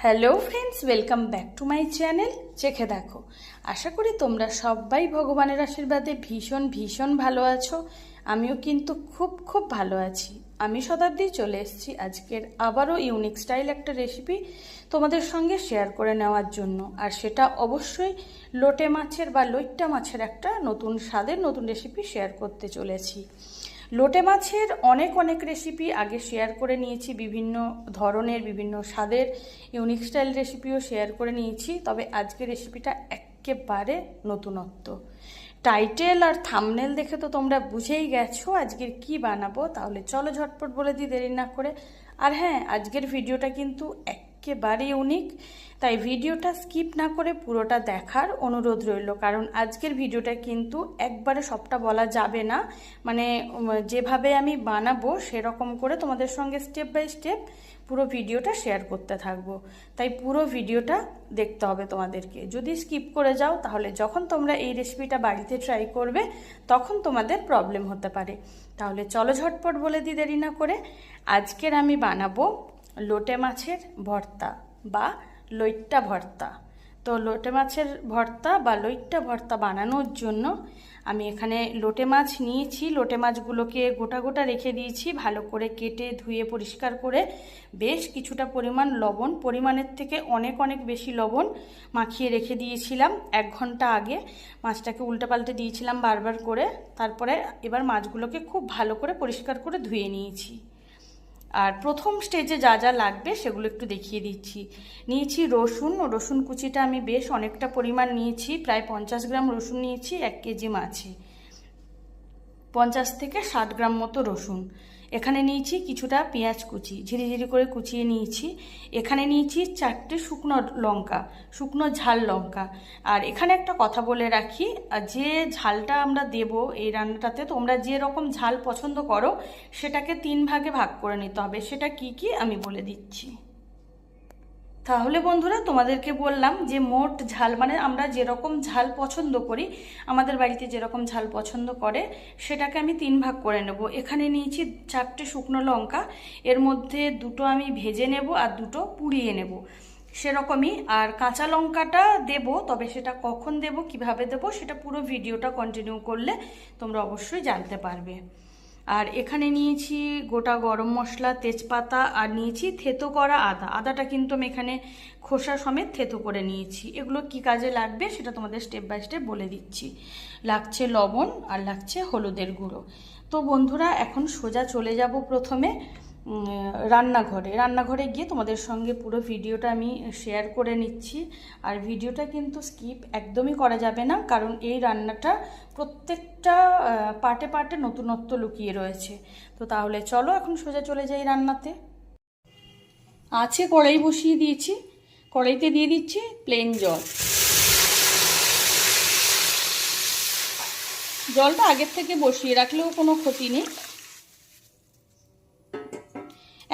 Hello friends, welcome back to my channel চেখে দেখো। আশা করি তোমরা সবাই ভগবানের আশীর্বাদে ভীষণ ভীষণ ভালো আছো। আমিও কিন্তু খুব ভালো আছি। আমি শতাব্দী চলে এসেছি আজকের আবারও ইউনিক স্টাইল একটা রেসিপি তোমাদের সঙ্গে শেয়ার করে নেওয়ার জন্য। আর সেটা অবশ্যই লোটে মাছের বা লইট্টা মাছের একটা নতুন স্বাদের নতুন রেসিপি শেয়ার করতে চলেছি। লোটে মাছের অনেক রেসিপি আগে শেয়ার করে নিয়েছি, বিভিন্ন ধরনের বিভিন্ন স্বাদের ইউনিক স্টাইল রেসিপিও শেয়ার করে নিয়েছি। তবে আজকের রেসিপিটা একেবারে নতুনত্ব। টাইটেল আর থাম্বনেল দেখে তো তোমরা বুঝেই গেছো আজকের কি বানাবো। তাহলে চলো ঝটপট বলে দিই দেরি না করে। আর হ্যাঁ, আজকের ভিডিওটা কিন্তু একেবারে ইউনিক, তাই ভিডিওটা স্কিপ না করে পুরোটা দেখার অনুরোধ রইল। কারণ আজকের ভিডিওটা কিন্তু একবারে সবটা বলা যাবে না, মানে যেভাবে আমি বানাবো সেরকম করে তোমাদের সঙ্গে স্টেপ বাই স্টেপ পুরো ভিডিওটা শেয়ার করতে থাকবো। তাই পুরো ভিডিওটা দেখতে হবে তোমাদেরকে। যদি স্কিপ করে যাও তাহলে যখন তোমরা এই রেসিপিটা বাড়িতে ট্রাই করবে তখন তোমাদের প্রবলেম হতে পারে। তাহলে চলো ঝটপট বলে দিই দেরি না করে। আজকের আমি বানাবো লোটে মাছের ভর্তা বা লইট্টা ভর্তা। তো লোটে মাছের ভর্তা বা লইট্টা ভর্তা বানানোর জন্য আমি এখানে লোটে মাছ নিয়েছি। লোটে মাছগুলোকে গোটা রেখে দিয়েছি, ভালো করে কেটে ধুয়ে পরিষ্কার করে বেশ কিছুটা পরিমাণ লবণ, পরিমাণের থেকে অনেক বেশি লবণ মাখিয়ে রেখে দিয়েছিলাম 1 ঘন্টা আগে। মাছটাকে উল্টে পাল্টে দিয়েছিলাম বারবার করে। তারপরে এবার মাছগুলোকে খুব ভালো করে পরিষ্কার করে ধুয়ে নিয়েছি। আর প্রথম স্টেজে যা যা লাগবে সেগুলো একটু দেখিয়ে দিচ্ছি। নিয়েছি রসুন কুচিটা আমি বেশ অনেকটা পরিমাণ নিয়েছি, প্রায় 50 গ্রাম রসুন নিয়েছি 1 কেজি মাছে। 50 থেকে 60 গ্রাম মতো রসুন। এখানে নিয়েছি কিছুটা পেঁয়াজ কুচি, ঝিরিঝিরি করে কুচিয়ে নিয়েছি। এখানে নিয়েছি 4টে শুকনো ঝাল লঙ্কা। আর এখানে একটা কথা বলে রাখি, যে ঝালটা আমরা দেব এই রান্নাটাতে, তোমরা যে রকম ঝাল পছন্দ করো সেটাকে 3 ভাগে ভাগ করে নিতে হবে। সেটা কি আমি বলে দিচ্ছি। তাহলে বন্ধুরা, তোমাদেরকে বললাম যে মোট ঝাল, মানে আমরা যেরকম ঝাল পছন্দ করি, আমাদের বাড়িতে যেরকম ঝাল পছন্দ করে সেটাকে আমি 3 ভাগ করে নেব। এখানে নিয়েছি 4টে শুকনো লঙ্কা, এর মধ্যে 2টো আমি ভেজে নেব আর 2টো পুড়িয়ে নেব সেরকমই। আর কাঁচা লঙ্কাটা দেব, তবে সেটা কখন দেব কিভাবে দেব সেটা পুরো ভিডিওটা কন্টিনিউ করলে তোমরা অবশ্যই জানতে পারবে। আর এখানে নিয়েছি গোটা গরম মশলা, তেজপাতা, আর নিয়েছি থেতো করা আদাটা কিন্তু আমি এখানে খোসা সমেত থেতো করে নিয়েছি। এগুলো কি কাজে লাগবে সেটা তোমাদের স্টেপ বাই স্টেপ বলে দিচ্ছি। লাগছে লবণ আর লাগছে হলুদের গুঁড়ো। তো বন্ধুরা, এখন সোজা চলে যাব প্রথমে রান্নাঘরে গিয়ে তোমাদের সঙ্গে পুরো ভিডিওটা আমি শেয়ার করে নিচ্ছি। আর ভিডিওটা কিন্তু স্কিপ একদমই করা যাবে না, কারণ এই রান্নাটা প্রত্যেকটা পার্টে নতুনত্ব লুকিয়ে রয়েছে। তো তাহলে চলো এখন সোজা চলে যাই রান্নাতে। আছে কড়াই বসিয়ে দিয়েছি, কড়াইতে দিয়ে দিচ্ছি প্লেন জল। জলটা আগের থেকে বসিয়ে রাখলেও কোনো ক্ষতি নেই।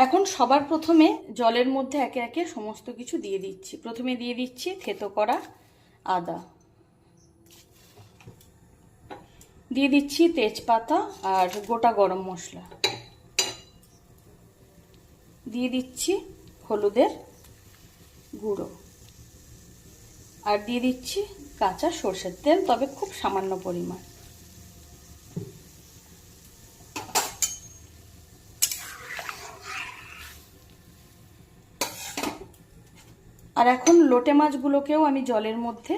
এখন সবার প্রথমে জলের মধ্যে একে একে সমস্ত কিছু দিয়ে দিচ্ছি। প্রথমে দিয়ে দিচ্ছি থেতো করা আদা, দিয়ে দিচ্ছি তেজপাতা আর গোটা গরম মশলা, দিয়ে দিচ্ছি হলুদের গুঁড়ো, আর দিয়ে দিচ্ছি কাঁচা সর্ষের তেল, তবে খুব সামান্য পরিমাণ। আর এখন লোটে মাছগুলোকেও আমি জলের মধ্যে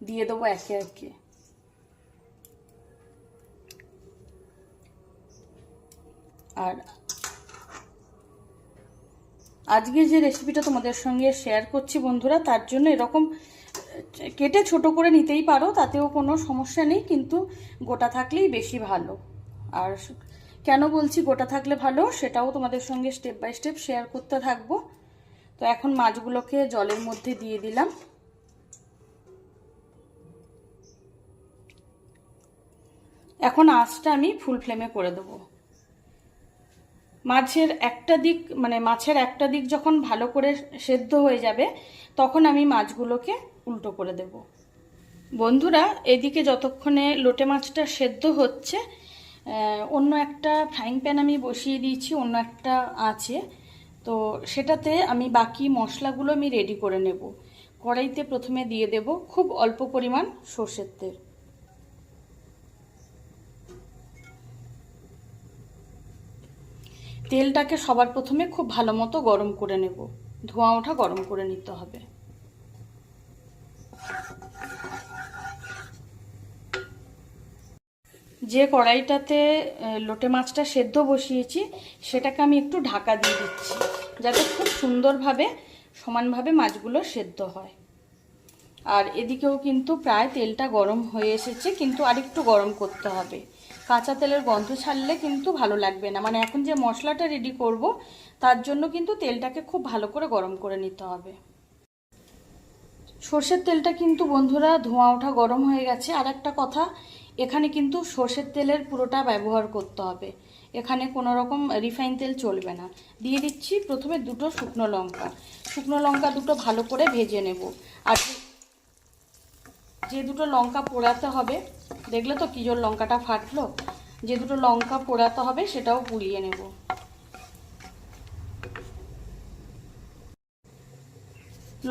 দিয়ে দেবো একে একে। আর আজকে যে রেসিপিটা তোমাদের সঙ্গে শেয়ার করছি বন্ধুরা, তার জন্য এরকম কেটে ছোট করে নিতেই পারো, তাতেও কোনো সমস্যা নেই, কিন্তু গোটা থাকলেই বেশি ভালো। আর কেন বলছি গোটা থাকলে ভালো সেটাও তোমাদের সঙ্গে স্টেপ বাই স্টেপ শেয়ার করতে থাকবো। তো এখন মাছগুলোকে জলের মধ্যে দিয়ে দিলাম। এখন আঁচটা আমি ফুল ফ্লেমে করে দেবো। মাছের একটা দিক যখন ভালো করে সেদ্ধ হয়ে যাবে তখন আমি মাছগুলোকে উল্টো করে দেব। বন্ধুরা, এদিকে যতক্ষণে লোটে মাছটা সেদ্ধ হচ্ছে, অন্য একটা ফ্রাইং প্যান আমি বসিয়ে দিয়েছি অন্য একটা আঁচে। তো সেটাতে আমি বাকি মশলাগুলো আমি রেডি করে নেব। কড়াইতে প্রথমে দিয়ে দেব খুব অল্প পরিমাণ সর্ষের তেল। তেলটাকে সবার প্রথমে খুব ভালো মতো গরম করে নেব, ধোঁয়া ওঠা গরম করে নিতে হবে। যে কড়াইটাতে লোটে মাছটা সেদ্ধ বসিয়েছি সেটাকে আমি একটু ঢাকা দিয়ে দিচ্ছি, যাতে খুব সুন্দরভাবে সমানভাবে মাছগুলো সেদ্ধ হয়। আর এদিকেও কিন্তু প্রায় তেলটা গরম হয়ে এসেছে, কিন্তু আরেকটু গরম করতে হবে। কাঁচা তেলের গন্ধ ছাড়লে কিন্তু ভালো লাগবে না, মানে এখন যে মশলাটা রেডি করব তার জন্য কিন্তু তেলটাকে খুব ভালো করে গরম করে নিতে হবে। সর্ষের তেলটা কিন্তু বন্ধুরা ধোঁয়া ওঠা গরম হয়ে গেছে। আর একটা কথা, এখানে কিন্তু সর্ষের তেলের পুরোটা ব্যবহার করতে হবে, এখানে কোনো রকম রিফাইন তেল চলবে না। দিয়ে দিচ্ছি প্রথমে দুটো শুকনো লঙ্কা। শুকনো লঙ্কা দুটো ভালো করে ভেজে নেব। আর যে দুটো লঙ্কা পোড়াতে হবে, দেখলে তো কি জোর লঙ্কাটা ফাটলো, যে দুটো লঙ্কা পোড়াতে হবে সেটাও পুড়িয়ে নেব।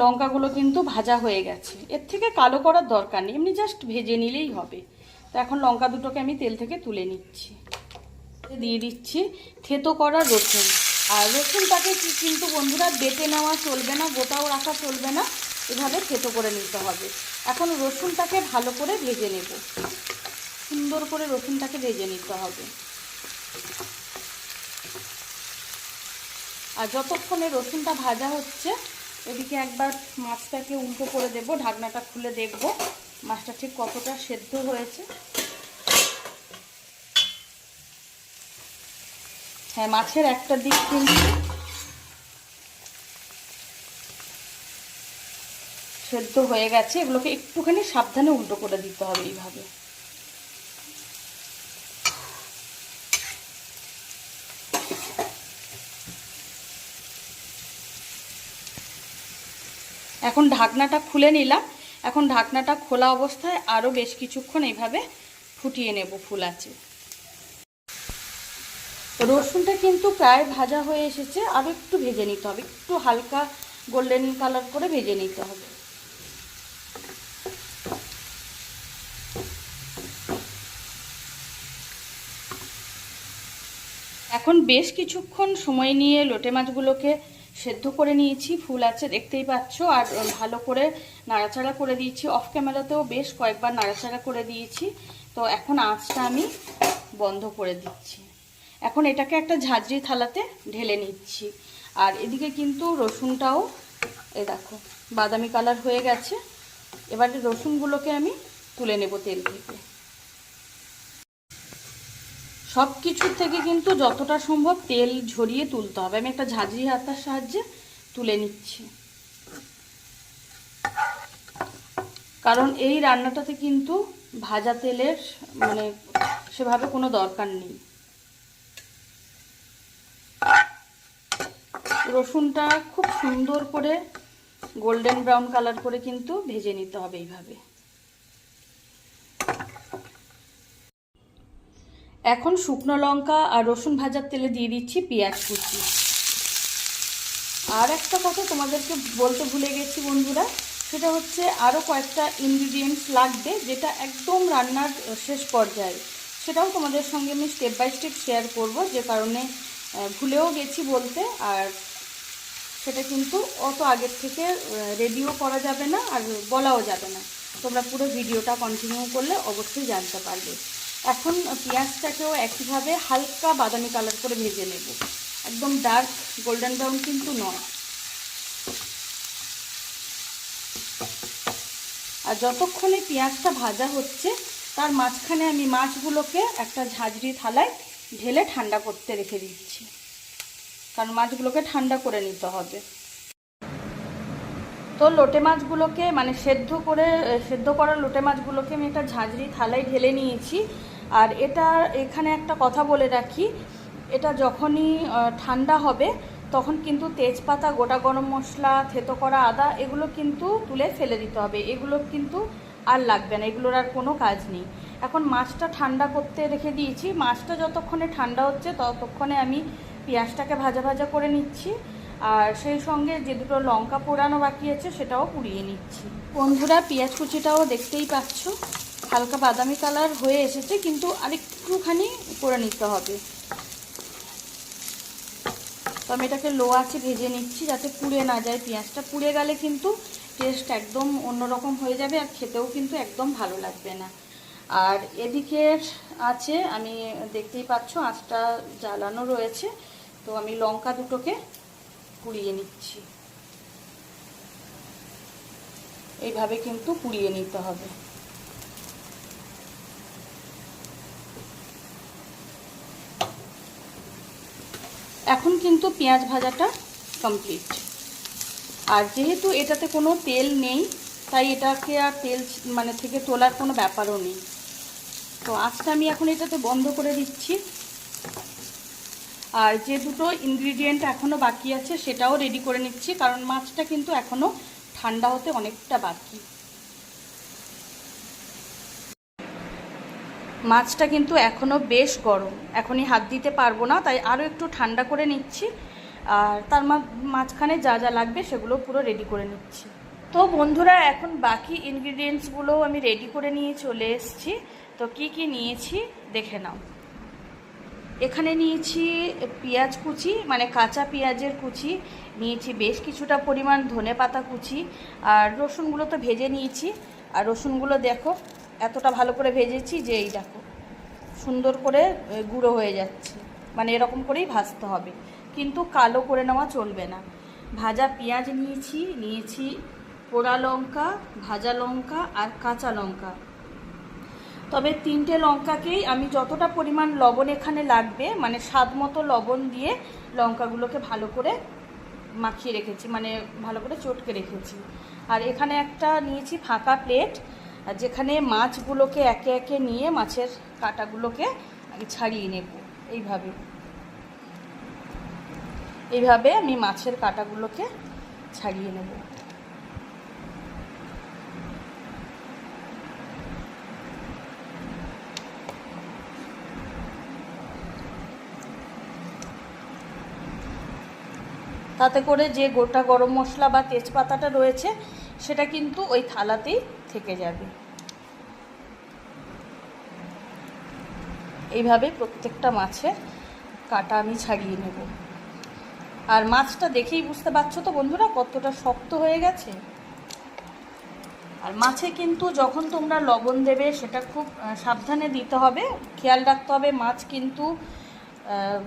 লঙ্কাগুলো কিন্তু ভাজা হয়ে গেছে, এর থেকে কালো করার দরকার নেই, এমনি জাস্ট ভেজে নিলেই হবে। তো এখন লঙ্কা দুটোকে আমি তেল থেকে তুলে নিচ্ছি। দিয়ে দিচ্ছি থেতো করা রসুন। আর রসুনটাকে কিন্তু বন্ধুরা বেটে নেওয়া চলবে না, গোটাও রাখা চলবে না, এভাবে থেতো করে নিতে হবে। এখন রসুনটাকে ভালো করে ভেজে নেব, সুন্দর করে রসুনটাকে ভেজে নিতে হবে। আর যতক্ষণে রসুনটা ভাজা হচ্ছে এদিকে একবার মাছটাকে উল্টো করে দেব, ঢাকনাটা খুলে দেখব মাছটা ঠিক কতটা সেদ্ধ হয়েছে। হ্যাঁ, মাছের একটা দিক কিন্তু সেদ্ধ হয়ে গেছে, এগুলোকে একটুখানি সাবধানে উল্টো করে দিতে হবে এইভাবে। এখন ঢাকনাটা খুলে নিলাম। এখন ঢাকনাটা খোলা অবস্থায় আরও বেশ কিছুক্ষণ এইভাবে ফুটিয়ে নেব ফুল আঁচে। রসুনটা কিন্তু প্রায় ভাজা হয়ে এসেছে, আরও একটু ভেজে নিতে হবে, একটু হালকা গোল্ডেন কালার করে ভেজে নিতে হবে। এখন বেশ কিছুক্ষণ সময় নিয়ে লোটে মাছগুলোকে সেদ্ধ করে নিয়েছি, ফুল আছে দেখতেই পাচ্ছ। আর ভালো করে নাড়াচাড়া করে দিয়েছি, অফ ক্যামেরাতেও বেশ কয়েকবার নাড়াচাড়া করে দিয়েছি। তো এখন আঁচটা আমি বন্ধ করে দিচ্ছি। এখন এটাকে একটা ঝাঁঝরি থালাতে ঢেলে নিচ্ছি। আর এদিকে কিন্তু রসুনটাও এই দেখো বাদামি কালার হয়ে গেছে। এবারে রসুনগুলোকে আমি তুলে নেব তেল থেকে। সব কিছুর থেকে কিন্তু যতটা সম্ভব তেল ঝরিয়ে তুলতে হবে। আমি একটা ঝাঁঝরি হাতার সাহায্যে তুলে নিচ্ছি, কারণ এই রান্নাটাতে কিন্তু ভাজা তেলের মানে সেভাবে কোনো দরকার নেই। রসুনটা খুব সুন্দর করে গোল্ডেন ব্রাউন কালার করে কিন্তু ভেজে নিতে হবে এইভাবে। এখন শুকনো লঙ্কা আর রসুন ভাজার তেলে দিয়ে দিচ্ছি পেঁয়াজ কুচি। আর একটা কথা তোমাদেরকে বলতে ভুলে গেছি বন্ধুরা, সেটা হচ্ছে আরও কয়েকটা ইনগ্রিডিয়েন্টস লাগবে, যেটা একদম রান্নার শেষ পর্যায়ে। সেটাও তোমাদের সঙ্গে আমি স্টেপ বাই স্টেপ শেয়ার করব, যে কারণে ভুলেও গেছি বলতে। আর সেটা কিন্তু অত আগের থেকে রেডিও করা যাবে না আর বলাও যাবে না, তোমরা পুরো ভিডিওটা কন্টিনিউ করলে অবশ্যই জানতে পারবে। এখন পেঁয়াজটাকেও একইভাবে হালকা বাদামি কালার করে ভেজে নেব, একদম ডার্ক গোল্ডেন ব্রাউন কিন্তু নয়। আর যতক্ষণে পেঁয়াজটা ভাজা হচ্ছে তার মাঝখানে আমি মাছগুলোকে একটা ঝাঁঝরি থালায় ঢেলে ঠান্ডা করতে রেখে দিচ্ছি, কারণ মাছগুলোকে ঠান্ডা করে নিতে হবে। তো লোটে মাছগুলোকে মানে সেদ্ধ করা লোটে মাছগুলোকে আমি একটা ঝাঁঝরি থালায় ঢেলে নিয়েছি। আর এখানে একটা কথা বলে রাখি, এটা যখনই ঠান্ডা হবে তখন কিন্তু তেজপাতা, গোটা গরম মশলা, থেতো করা আদা এগুলো কিন্তু তুলে ফেলে দিতে হবে, এগুলো কিন্তু আর লাগবে না, এগুলোর আর কোনো কাজ নেই। এখন মাছটা ঠান্ডা করতে রেখে দিয়েছি, মাছটা যতক্ষণে ঠান্ডা হচ্ছে ততক্ষণে আমি পেঁয়াজটাকে ভাজা ভাজা করে নিচ্ছি। আর সেই সঙ্গে যে দুটো লঙ্কা পোড়ানো বাকি আছে সেটাও পুড়িয়ে নিচ্ছি। বন্ধুরা, পেঁয়াজ কুচিটাও দেখতেই পাচ্ছ হালকা বাদামি কালার হয়ে এসেছে, কিন্তু আরেকটুখানি করে নিতে হবে। তো আমি এটাকে লো আঁচে ভেজে নিচ্ছি যাতে পুড়ে না যায়। পেঁয়াজটা পুড়ে গেলে কিন্তু টেস্ট একদম অন্যরকম হয়ে যাবে আর খেতেও কিন্তু একদম ভালো লাগবে না। আর এদিকে আছে, আমি দেখতেই পাচ্ছ আঁচটা জ্বালানো রয়েছে, তো আমি লঙ্কা দুটোকে পুড়িয়ে নিচ্ছি। এইভাবে কিন্তু পুড়িয়ে নিতে হবে। এখন কিন্তু পেঁয়াজ ভাজাটা কমপ্লিট। আর যেহেতু এটাতে কোনো তেল নেই, তাই এটাকে আর তেল থেকে তোলার কোনো ব্যাপারও নেই। তো আঁচটা আমি এখন এটাতে বন্ধ করে দিচ্ছি। আর যে দুটো ইনগ্রিডিয়েন্ট এখনও বাকি আছে সেটাও রেডি করে নিচ্ছি, কারণ মাছটা কিন্তু এখনও ঠান্ডা হতে অনেকটা বাকি। মাছটা কিন্তু এখনও বেশ গরম, এখনই হাত দিতে পারবো না, তাই আরও একটু ঠান্ডা করে নিচ্ছি। আর তার মাঝখানে যা যা লাগবে সেগুলো পুরো রেডি করে নিচ্ছি। তো বন্ধুরা, এখন বাকি ইনগ্রিডিয়েন্টসগুলোও আমি রেডি করে নিয়ে চলে এসেছি। তো কি কি নিয়েছি দেখে নাও। এখানে নিয়েছি পেঁয়াজ কুচি, কাঁচা পেঁয়াজের কুচি নিয়েছি, বেশ কিছুটা পরিমাণ ধনেপাতা কুচি, আর রসুনগুলো তো ভেজে নিয়েছি। আর রসুনগুলো দেখো এতটা ভালো করে ভেজেছি যে এই দেখো সুন্দর করে গুঁড়ো হয়ে যাচ্ছে, এরকম করেই ভাজতে হবে, কিন্তু কালো করে নেওয়া চলবে না। ভাজা পেঁয়াজ নিয়েছি পোড়া লঙ্কা, ভাজা লঙ্কা আর কাঁচা লঙ্কা। তবে 3টে লঙ্কাকেই আমি যতটা পরিমাণ লবণ এখানে লাগবে, স্বাদ মতো লবণ দিয়ে লঙ্কাগুলোকে ভালো করে মাখিয়ে রেখেছি, ভালো করে চটকে রেখেছি। আর এখানে একটা নিয়েছি ফাঁকা প্লেট, যেখানে মাছগুলোকে একে একে নিয়ে মাছের কাঁটাগুলোকে আমি ছাড়িয়ে নেব। এইভাবে আমি মাছের কাঁটাগুলোকে ছাড়িয়ে নেব। তাতে করে যে গোটা গরম মশলা বা তেজপাতাটা রয়েছে সেটা কিন্তু ওই থালাতেই থেকে যাবে। এইভাবে প্রত্যেকটা মাছের কাঁটা আমি ছাড়িয়ে নেব। আর মাছটা দেখেই বুঝতে পারছো তো বন্ধুরা কতটা শক্ত হয়ে গেছে। আর মাছে কিন্তু যখন তোমরা লবণ দেবে সেটা খুব সাবধানে দিতে হবে, খেয়াল রাখতে হবে। মাছ কিন্তু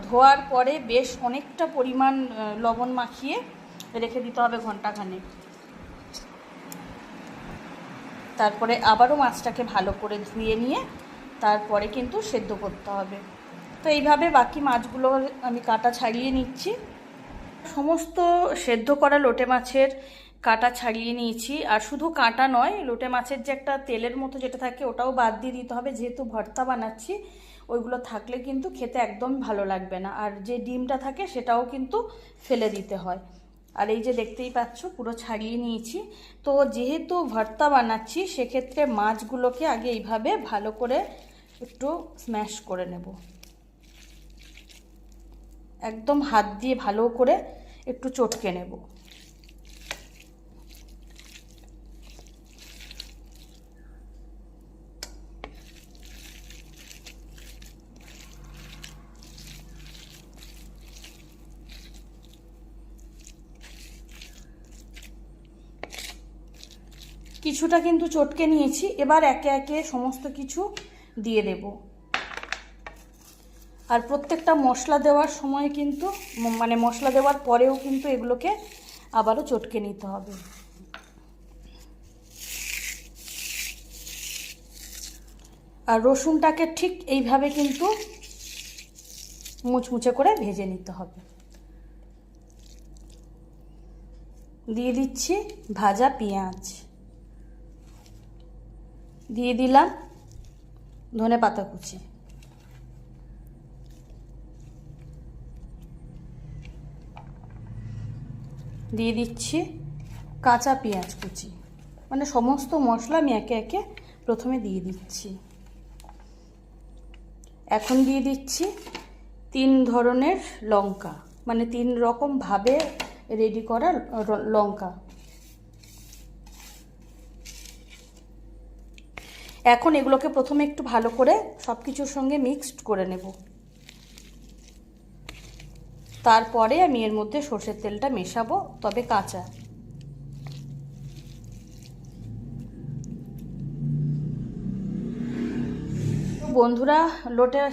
ধোয়ার পরে বেশ অনেকটা পরিমাণ লবণ মাখিয়ে রেখে দিতে হবে ঘন্টাখানেক। তারপরে আবারও মাছটাকে ভালো করে ধুয়ে নিয়ে তারপরে কিন্তু সেদ্ধ করতে হবে। তো এইভাবে বাকি মাছগুলো আমি কাঁটা ছাড়িয়ে নিচ্ছি। সমস্ত সেদ্ধ করা লোটে মাছের কাঁটা ছাড়িয়ে নিয়েছি। আর শুধু কাঁটা নয়, লোটে মাছের যে একটা তেলের মতো যেটা থাকে ওটাও বাদ দিয়ে দিতে হবে, যেহেতু ভর্তা বানাচ্ছি। ওইগুলো থাকলে কিন্তু খেতে একদম ভালো লাগবে না। আর যে ডিমটা থাকে সেটাও কিন্তু ফেলে দিতে হয়। আর এই যে দেখতেই পাচ্ছ পুরো ছাড়িয়ে নিয়েছি। তো যেহেতু ভর্তা বানাচ্ছি সেক্ষেত্রে মাছগুলোকে আগে এইভাবে ভালো করে একটু স্ম্যাশ করে নেব, একদম হাত দিয়ে ভালো করে একটু চটকে নেব। কিছুটা কিন্তু চটকে নিয়েছি, এবার একে একে সমস্ত কিছু দিয়ে দেব। আর প্রত্যেকটা মশলা দেওয়ার সময় কিন্তু মশলা দেওয়ার পরেও কিন্তু এগুলোকে আবারও চটকে নিতে হবে। আর রসুনটাকে ঠিক এইভাবে কিন্তু মুচমুচে করে ভেজে নিতে হবে। দিয়ে দিচ্ছি ভাজা পেঁয়াজ, দিয়ে দিলাম ধনেপাতা কুচি, দিয়ে দিচ্ছি কাঁচা পেঁয়াজ কুচি। সমস্ত মশলা আমি একে একে প্রথমে দিয়ে দিচ্ছি। এখন দিয়ে দিচ্ছি 3 ধরনের লঙ্কা, 3 রকম ভাবে রেডি করা লঙ্কা। এখন এগুলোকে প্রথমে একটু ভালো করে সব কিছুর সঙ্গে মিক্সড করে নেব। তারপরে আমি এর মধ্যে সর্ষের তেলটা মেশাবো, তবে কাঁচা। বন্ধুরা,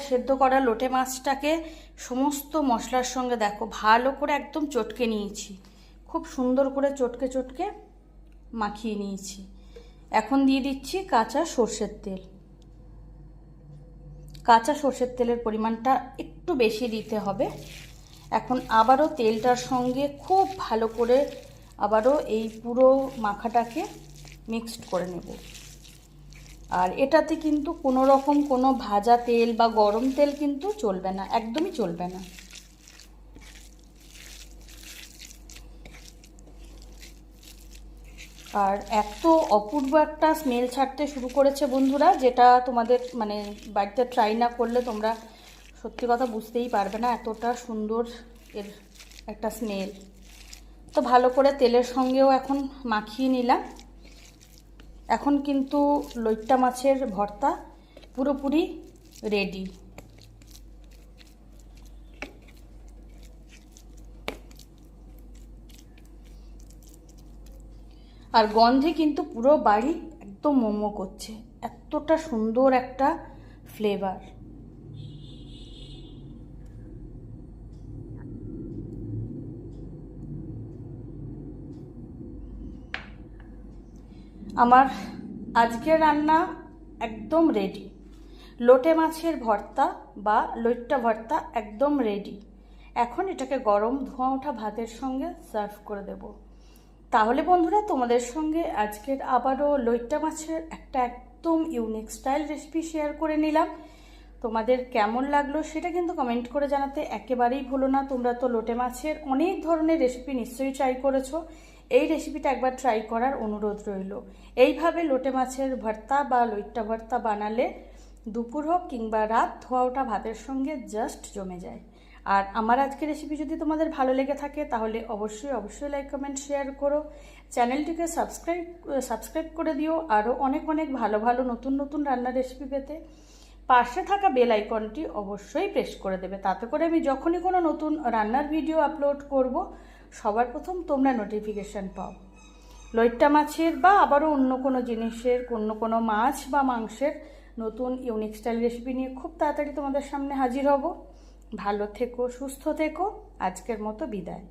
সেদ্ধ করা লোটে মাছটাকে সমস্ত মশলার সঙ্গে দেখো ভালো করে একদম চটকে নিয়েছি, খুব সুন্দর করে চটকে চটকে মাখিয়ে নিয়েছি। এখন দিয়ে দিচ্ছি কাঁচা সর্ষের তেল। কাঁচা সর্ষের তেলের পরিমাণটা একটু বেশি দিতে হবে। এখন আবারও তেলটার সঙ্গে খুব ভালো করে আবারও এই পুরো মাখাটাকে মিক্সড করে নেব। আর এটাতে কিন্তু কোনো রকম কোনো ভাজা তেল বা গরম তেল কিন্তু চলবে না, একদমই চলবে না। আর এত অপূর্ব একটা স্মেল ছাড়তে শুরু করেছে বন্ধুরা, যেটা তোমাদের মানে বাড়িতে ট্রাই না করলে তোমরা সত্যি কথা বুঝতেই পারবে না, এতটা সুন্দর এর একটা স্মেল। তো ভালো করে তেলের সঙ্গেও এখন মাখিয়ে নিলাম। এখন কিন্তু লইট্টা মাছের ভর্তা পুরোপুরি রেডি। আর গন্ধে কিন্তু পুরো বাড়ি একদম মোমো করছে, এতটা সুন্দর একটা ফ্লেভার। আমার আজকের রান্না একদম রেডি। লোটে মাছের ভর্তা বা লইট্টা ভর্তা একদম রেডি। এখন এটাকে গরম ধোঁয়া ওঠা ভাতের সঙ্গে সার্ভ করে দেব। তাহলে বন্ধুরা, তোমাদের সঙ্গে আজকের আবারও লইট্টা মাছের একটা একদম ইউনিক স্টাইল রেসিপি শেয়ার করে নিলাম। তোমাদের কেমন লাগলো সেটা কিন্তু কমেন্ট করে জানাতে একেবারেই ভুলো না। তোমরা তো লোটে মাছের অনেক ধরনের রেসিপি নিশ্চয়ই ট্রাই করেছো, এই রেসিপিটা একবার ট্রাই করার অনুরোধ রইল। এইভাবে লোটে মাছের ভর্তা বা লইট্টা ভর্তা বানালে দুপুর হোক কিংবা রাত, ধোয়া ওঠা ভাতের সঙ্গে জাস্ট জমে যায়। আর আমার আজকের রেসিপি যদি তোমাদের ভালো লেগে থাকে তাহলে অবশ্যই লাইক কমেন্ট শেয়ার করো। চ্যানেলটিকে সাবস্ক্রাইব করে দিও আরও অনেক ভালো নতুন রান্নার রেসিপি পেতে। পাশে থাকা বেল আইকনটি অবশ্যই প্রেস করে দেবে, তাতে করে আমি যখনই কোনো নতুন রান্নার ভিডিও আপলোড করব সবার প্রথম তোমরা নোটিফিকেশান পাও। লইট্টা মাছের বা আবারও অন্য কোনো জিনিসের, কোনো মাছ বা মাংসের নতুন ইউনিক স্টাইল রেসিপি নিয়ে খুব তাড়াতাড়ি তোমাদের সামনে হাজির হব। ভালো থেকো, সুস্থ থেকো, আজকের মতো বিদায়।